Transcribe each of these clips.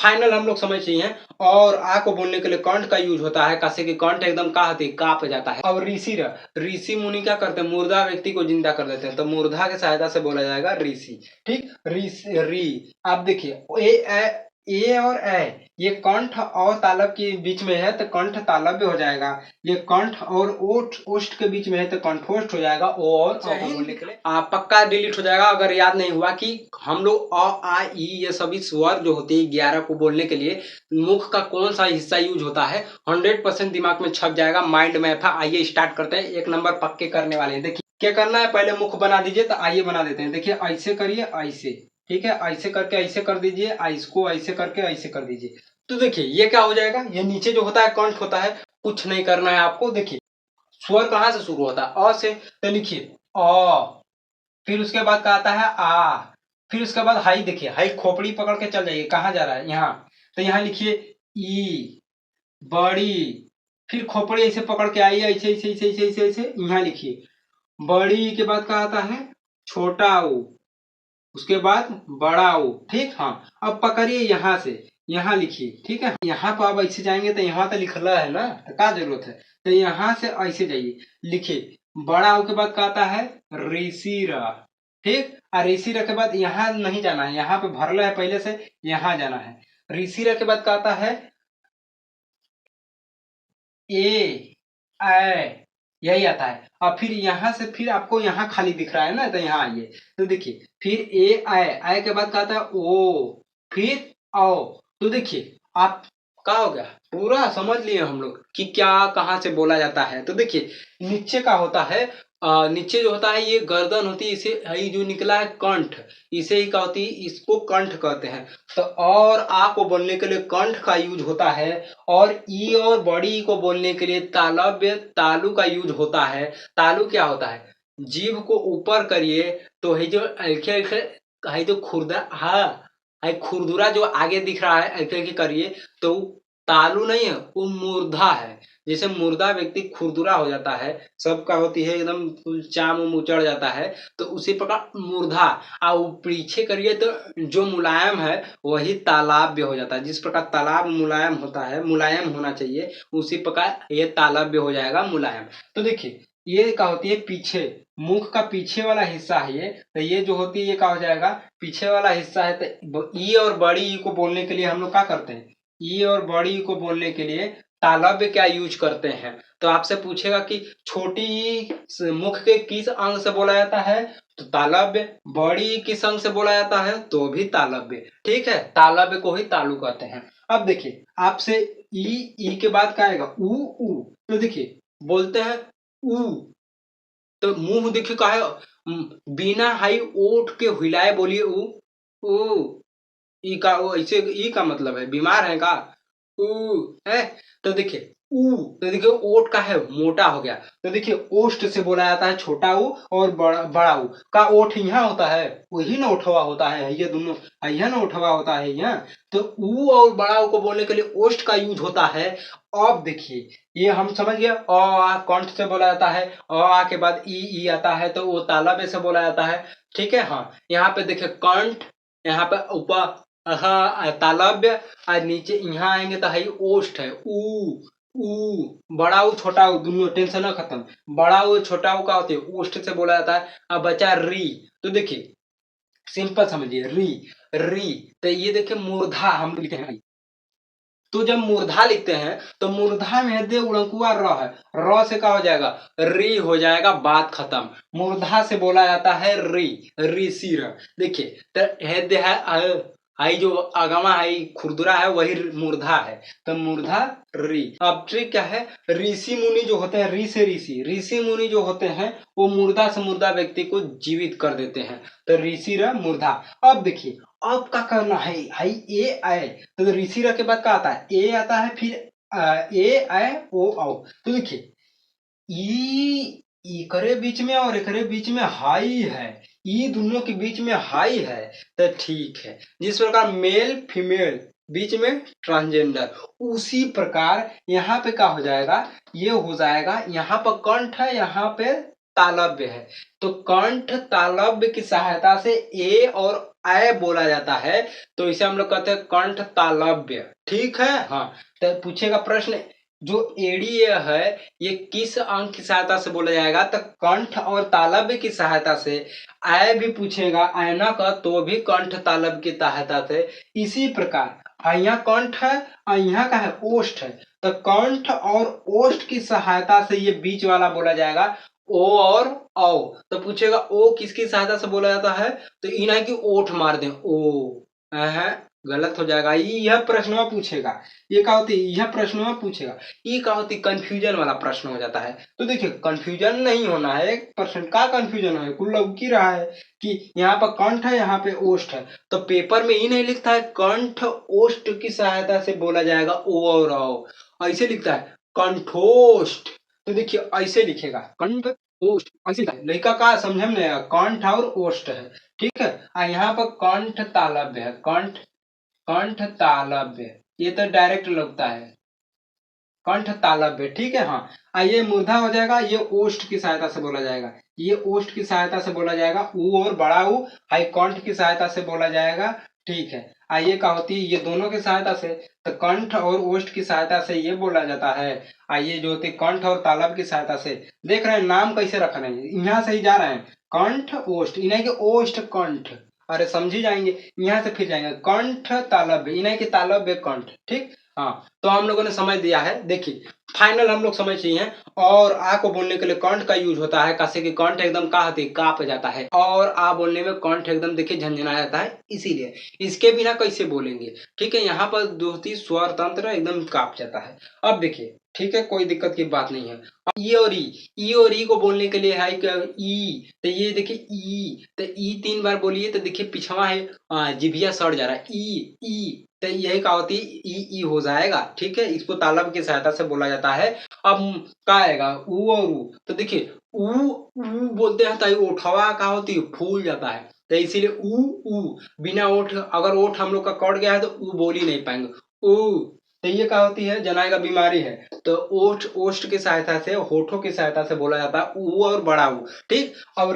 Final हम लोग समझ चाहिए। और आ को बोलने के लिए कंठ का यूज होता है, कैसे कि कंठ एकदम का होती है, कांप जाता है। और ऋषि मुनि क्या करते हैं, मुर्दा व्यक्ति को जिंदा कर देते हैं, तो मुर्दा की सहायता से बोला जाएगा ऋषि। ठीक, री आप देखिए ए और ए ये कंठ और तालब के बीच में है तो कंठ तालव्य हो जाएगा। ये कंठ और ओठ ओष्ठ के बीच में है तो कंठोष्ठ हो जाएगा। ओ और बोलने के लिए पक्का डिलीट हो जाएगा अगर याद नहीं हुआ कि हम लोग अ आ ई ये सभी स्वर जो होते हैं 11 को बोलने के लिए मुख का कौन सा हिस्सा यूज होता है, 100% दिमाग में छप जाएगा, माइंड मैप है। आइए स्टार्ट करते हैं, 1 नंबर पक्के करने वाले हैं। देखिए क्या करना है, पहले मुख बना दीजिए। तो आइए बना देते हैं। देखिए ऐसे करिए, ऐसे, ठीक है, ऐसे करके ऐसे कर दीजिए, इसको ऐसे करके ऐसे कर दीजिए। तो देखिए ये क्या हो जाएगा, ये नीचे जो होता है कंठ होता है। कुछ नहीं करना है आपको। देखिए स्वर कहाँ से शुरू होता है, अ से। तो लिखिए अ, फिर उसके बाद क्या आता है आ, फिर उसके बाद हाई। देखिए हाई खोपड़ी पकड़ के चल जाइए, कहाँ जा रहा है, यहाँ। तो यहाँ लिखिए ई, बड़ी, फिर खोपड़ी ऐसे पकड़ के आइए, ऐसे ऐसे ऐसे ऐसे ऐसे ऐसे, यहाँ लिखिए बड़ी के बाद क्या आता है छोटा ऊ, उसके बाद बड़ा ऊ। ठीक, हाँ। अब पकड़िए यहाँ से, यहाँ लिखिए, ठीक है। यहाँ पर आप ऐसे जाएंगे तो यहाँ तो लिखला है ना, तो क्या जरूरत है। तो यहाँ से ऐसे जाइए, लिखिए बड़ा ऊ के बाद क्या आता है ऋषि र। ठीक, और ऋषि र के बाद यहाँ नहीं जाना है, यहाँ पे भरला है पहले से, यहाँ जाना है। ऋषि र के बाद क्या आता है ए ऐ, यही आता है। और फिर यहाँ से फिर आपको यहाँ खाली दिख रहा है ना, तो यहाँ आइए। तो देखिए फिर ए आय के बाद क्या आता है ओ, फिर औ। तो देखिए आप क्या हो गया, पूरा समझ लिए हम लोग कि क्या कहाँ से बोला जाता है। तो देखिए नीचे का होता है नीचे जो होता है ये गर्दन होती है, इसे ये जो निकला है कंठ, इसे ही क्या होती है, इसको कंठ कहते हैं। तो और आ को बोलने के लिए कंठ का यूज होता है, और ई और बड़ी को बोलने के लिए तालव्य तालु का यूज होता है। तालु क्या होता है, जीभ को ऊपर करिए तो है जो अलखे अलखे है जो खुरदा, हाँ है खुरदुरा जो आगे दिख रहा है, अलखे अलखे करिए तो तालु नहीं है, वो मूर्धा है। जैसे मुर्दा व्यक्ति खुरदुरा हो जाता है, सबका होती है एकदम चाम उचड़ जाता है, तो उसी प्रकार मूर्धा वो पीछे करिए तो जो मुलायम है वही तालाब्य हो जाता है। जिस प्रकार तालाब मुलायम होता है, मुलायम होना चाहिए, उसी प्रकार ये तालाब्य हो जाएगा मुलायम। तो देखिए ये क्या होती है पीछे, मुख का पीछे वाला हिस्सा है ये। तो ये जो होती है ये क्या हो जाएगा पीछे वाला हिस्सा है। तो ई और बड़ी ई को बोलने के लिए हम लोग क्या करते हैं, ई और बड़ी को बोलने के लिए तालव्य क्या यूज करते हैं। तो आपसे पूछेगा कि छोटी ई मुख के किस अंग से बोला जाता है, तो तालव्य। बड़ी किस अंग से बोला जाता है, तो भी तालव्य। ठीक है, तालव्य को ही तालु कहते हैं। अब देखिए आपसे ई के बाद क्या आएगा ऊ। तो देखिए बोलते हैं ऊ, तो मुंह देखिए का है बिना हाई ओठ के हिलाए बोलिए ऊ। ई का वो ऐसे ई का मतलब है बीमार है का ऊ है। तो देखिए ऊ, तो देखिए ओठ का है मोटा हो गया। तो देखिए ओष्ठ से बोला जाता है छोटा ऊ, और बड़ा ऊ का ओठ यहाँ होता है, वही ना उठवा होता है, ये दोनों यह ना उठवा होता है यहाँ। तो ऊ और बड़ा ऊ को बोलने के लिए ओष्ठ का यूज होता है। अब देखिए ये हम समझ गए, अ आ कंठ से बोला जाता है, अ आ के बाद ई आता है तो वो तालव्य से बोला जाता है। ठीक है, हाँ। यहाँ पे देखिए कंठ, यहाँ पे ऊपर हाँ तालव्य, और नीचे यहाँ आएंगे तो है ओष्ठ है ऊ। बड़ा ऊ छोटा ऊ दोनों टेंशन खत्म। बड़ा ऊ छोटा ऊ का होते हैं ओष्ठ से बोला जाता है। अब बचा री। तो देखिए सिंपल समझिए री। तो ये देखिए मूर्धा हम लिखते हैं। तो जब मूर्धा लिखते हैं तो मूर्धा में दे उड़कुआ र है, र से क्या हो जाएगा री हो जाएगा, बात खत्म। मूर्धा से बोला जाता है री सी र। देखिए तो हेद्य है आई जो अगमा है खुरदुरा है वही मूर्धा है, तो मूर्धा री। अब ट्रिक क्या है, ऋषि मुनि जो होते हैं, ऋषि मुनि जो होते हैं वो मुर्दा से मुर्दा व्यक्ति को जीवित कर देते हैं। तो ऋषि र मूर्धा। अब देखिए अब क्या करना है, ए आए। तो ऋषि र के बाद क्या आता है ए आता है, फिर ए आए ओ आओ। तो देखिए एकरे बीच में और एकरे बीच में हाई है, ई दोनों के बीच में हाई है, तो ठीक है। जिस प्रकार मेल फीमेल बीच में ट्रांसजेंडर, उसी प्रकार यहाँ पे क्या हो जाएगा, ये हो जाएगा यहाँ पर कंठ है, यहाँ पे तालव्य है। तो कंठ तालव्य की सहायता से ए और ऐ बोला जाता है तो इसे हम लोग कहते हैं कंठ तालव्य। ठीक है। हाँ, तो पूछेगा प्रश्न, जो एड़ी है ये किस अंग की सहायता से बोला जाएगा, तो कंठ और तालव्य की सहायता से। ऐ भी पूछेगा ऐना का तो भी कंठ तालव्य की सहायता से। इसी प्रकार यहाँ कंठ है और यहाँ का है ओष्ठ है, तो कंठ और ओष्ठ की सहायता से ये बीच वाला बोला जाएगा ओ और औ। तो पूछेगा ओ किसकी सहायता से बोला जाता है, तो इना की ओठ मार दें ओ। है गलत हो जाएगा। यह प्रश्न में पूछेगा, ये क्या होती है, यह प्रश्न में पूछेगा। ये क्या होती, कंफ्यूजन वाला प्रश्न हो जाता है। तो देखिए कंफ्यूजन नहीं होना है, 1% का कंफ्यूजन है, कुल लग ही रहा है कि यहाँ पर कंठ है यहाँ पे ओष्ठ है, तो पेपर में ही नहीं लिखता है कंठ ओष्ठ की सहायता से बोला जाएगा ओ और औ, ऐसे लिखता है कंठोष्ठ। तो देखिए ऐसे लिखेगा कंठ ओष्ठ, ऐसे लिखा है। लड़का का समझ में नहीं आया, कंठ और ओष्ठ है। ठीक है। यहाँ पर कंठ तालव्य है, कंठ कंठ तालव्य, ये तो डायरेक्ट लगता है कंठ तालव्य। ठीक है। हाँ, ये मूर्धा हो जाएगा, ये ओष्ठ की सहायता से बोला जाएगा, ये ओष्ठ की सहायता से बोला जाएगा। ऊ और बड़ा ऊ हाई कंठ की सहायता से बोला जाएगा। ठीक है। आइए क्या होती है, ये दोनों की सहायता से, तो कंठ और ओष्ठ की सहायता से ये बोला जाता है। आइए जो होती कंठ और तालव्य की सहायता से, देख रहे हैं नाम कैसे रख रहे हैं, यहाँ से ही जा रहे हैं कंठ ओष्ठ, इन्हें के ओष्ठ कंठ, अरे समझी जाएंगे, यहाँ से फिर जाएंगे कंठ तालव्य, इन्हें के तालव्य कंठ। ठीक। हाँ, तो हम लोगों ने समझ लिया है। देखिए फाइनल हम लोग समझ लिए हैं। और आ को बोलने के लिए कंठ का यूज होता है, कैसे कि कंठ एकदम कांप जाता है, और आ बोलने में कंठ एकदम देखिए झंझना जाता है, इसीलिए इसके बिना कैसे बोलेंगे। ठीक है। यहाँ पर दोस्ती स्वर तंत्र एकदम कांप जाता है। अब देखिए, ठीक है, कोई दिक्कत की बात नहीं है। अब ई और ई को बोलने के लिए है ई, तो ये देखिए ई, तो ई 3 बार बोलिए तो देखिए पिछवा है जिभिया सड़ जा रहा है, ई, तो यही क्या होती है ई हो जाएगा। ठीक है। इसको तालब की सहायता से बोला जाता है। अब क्या आएगा ऊ और ऊ, तो देखिए ऊ ऊ बोलते हैं तो ओठवा क्या होती है फूल जाता है, तो इसीलिए ऊ बिना ओठ, अगर ओठ हम लोग का कट गया है तो ऊ बोल ही नहीं पाएंगे ऊ। तो ये क्या होती है, जनाई का बीमारी है, तो ओठ ओष्ठ की सहायता से, होठों की सहायता से बोला जाता है ऊ और बड़ा ऊ। ठीक। अब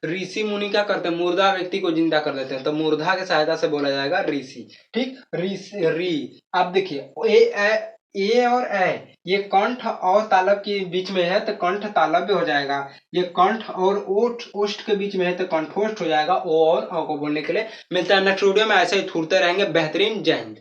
ऋषि मुनि क्या करते हैं, मुर्दा व्यक्ति को जिंदा कर देते हैं, तो मुर्दा की सहायता से बोला जाएगा ऋषि। ठीक। री। अब देखिए ए और ए, ये कंठ और तालब के बीच में है तो कंठ तालव्य हो जाएगा। ये कंठ और ओठ ओष्ठ के बीच में है तो कंठोष्ठ हो जाएगा। ओ और औ को बोलने के लिए मिलता है नेक्स्ट वीडियो में, ऐसे ही थूरते रहेंगे। बेहतरीन। जय हिंद।